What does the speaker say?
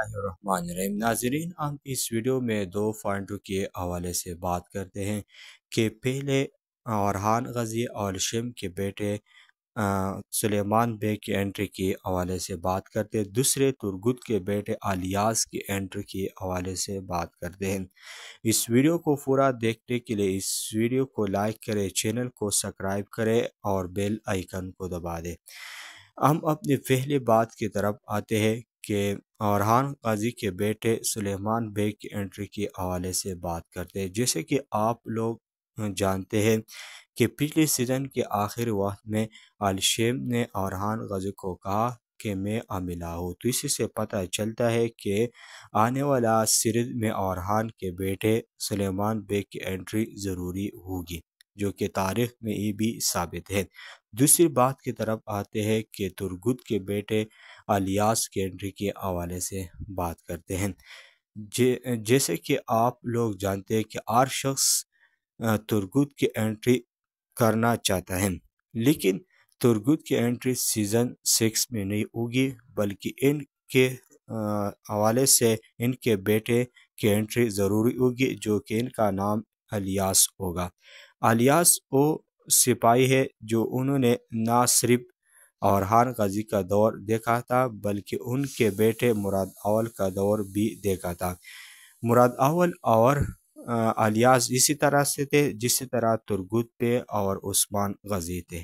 बिस्मिल्लाहिर्रहमानिर्रहीम। नाज़रीन, हम इस वीडियो में दो पॉइंटों के हवाले से बात करते हैं कि पहले orhan गज़ी और शेम के बेटे सुलेमान बेग की एंट्री के हवाले से बात करते हैं। दूसरे तुर्गुत के बेटे अलियास की एंट्री के हवाले से बात करते हैं। इस वीडियो को पूरा देखने के लिए इस वीडियो को लाइक करें, चैनल को सब्सक्राइब करें और बेल आइकन को दबा दें। हम अपनी पहली बात की तरफ आते हैं कि orhan गाजी के बेटे सुलेमान बेग की एंट्री के हवाले से बात करते हैं। जैसे कि आप लोग जानते हैं कि पिछले सीज़न के आखिरी वक्त में अलशेम ने orhan गाजी को कहा कि मैं अमिला हूँ, तो इसी से पता चलता है कि आने वाला सीरीज में orhan के बेटे सुलेमान बेग की एंट्री ज़रूरी होगी, जो कि तारीख में ये भी साबित है। दूसरी बात की तरफ आते हैं कि तुर्गुत के बेटे अलियास की एंट्री के हवाले से बात करते हैं। जैसे कि आप लोग जानते हैं कि हर शख्स तुर्गुत की एंट्री करना चाहता है, लेकिन तुर्गुत की एंट्री सीज़न 6 में नहीं होगी, बल्कि इनके हवाले से इनके बेटे की एंट्री ज़रूरी होगी, जो कि इनका नाम अलियास होगा। अलियास वो सिपाही है जो उन्होंने ना सिर्फ orhan गाजी का दौर देखा था, बल्कि उनके बेटे मुराद अव्वल का दौर भी देखा था। मुराद अव्वल और अलियास इसी तरह से थे जिस तरह तुर्गुत पे और उस्मान गाजी थे।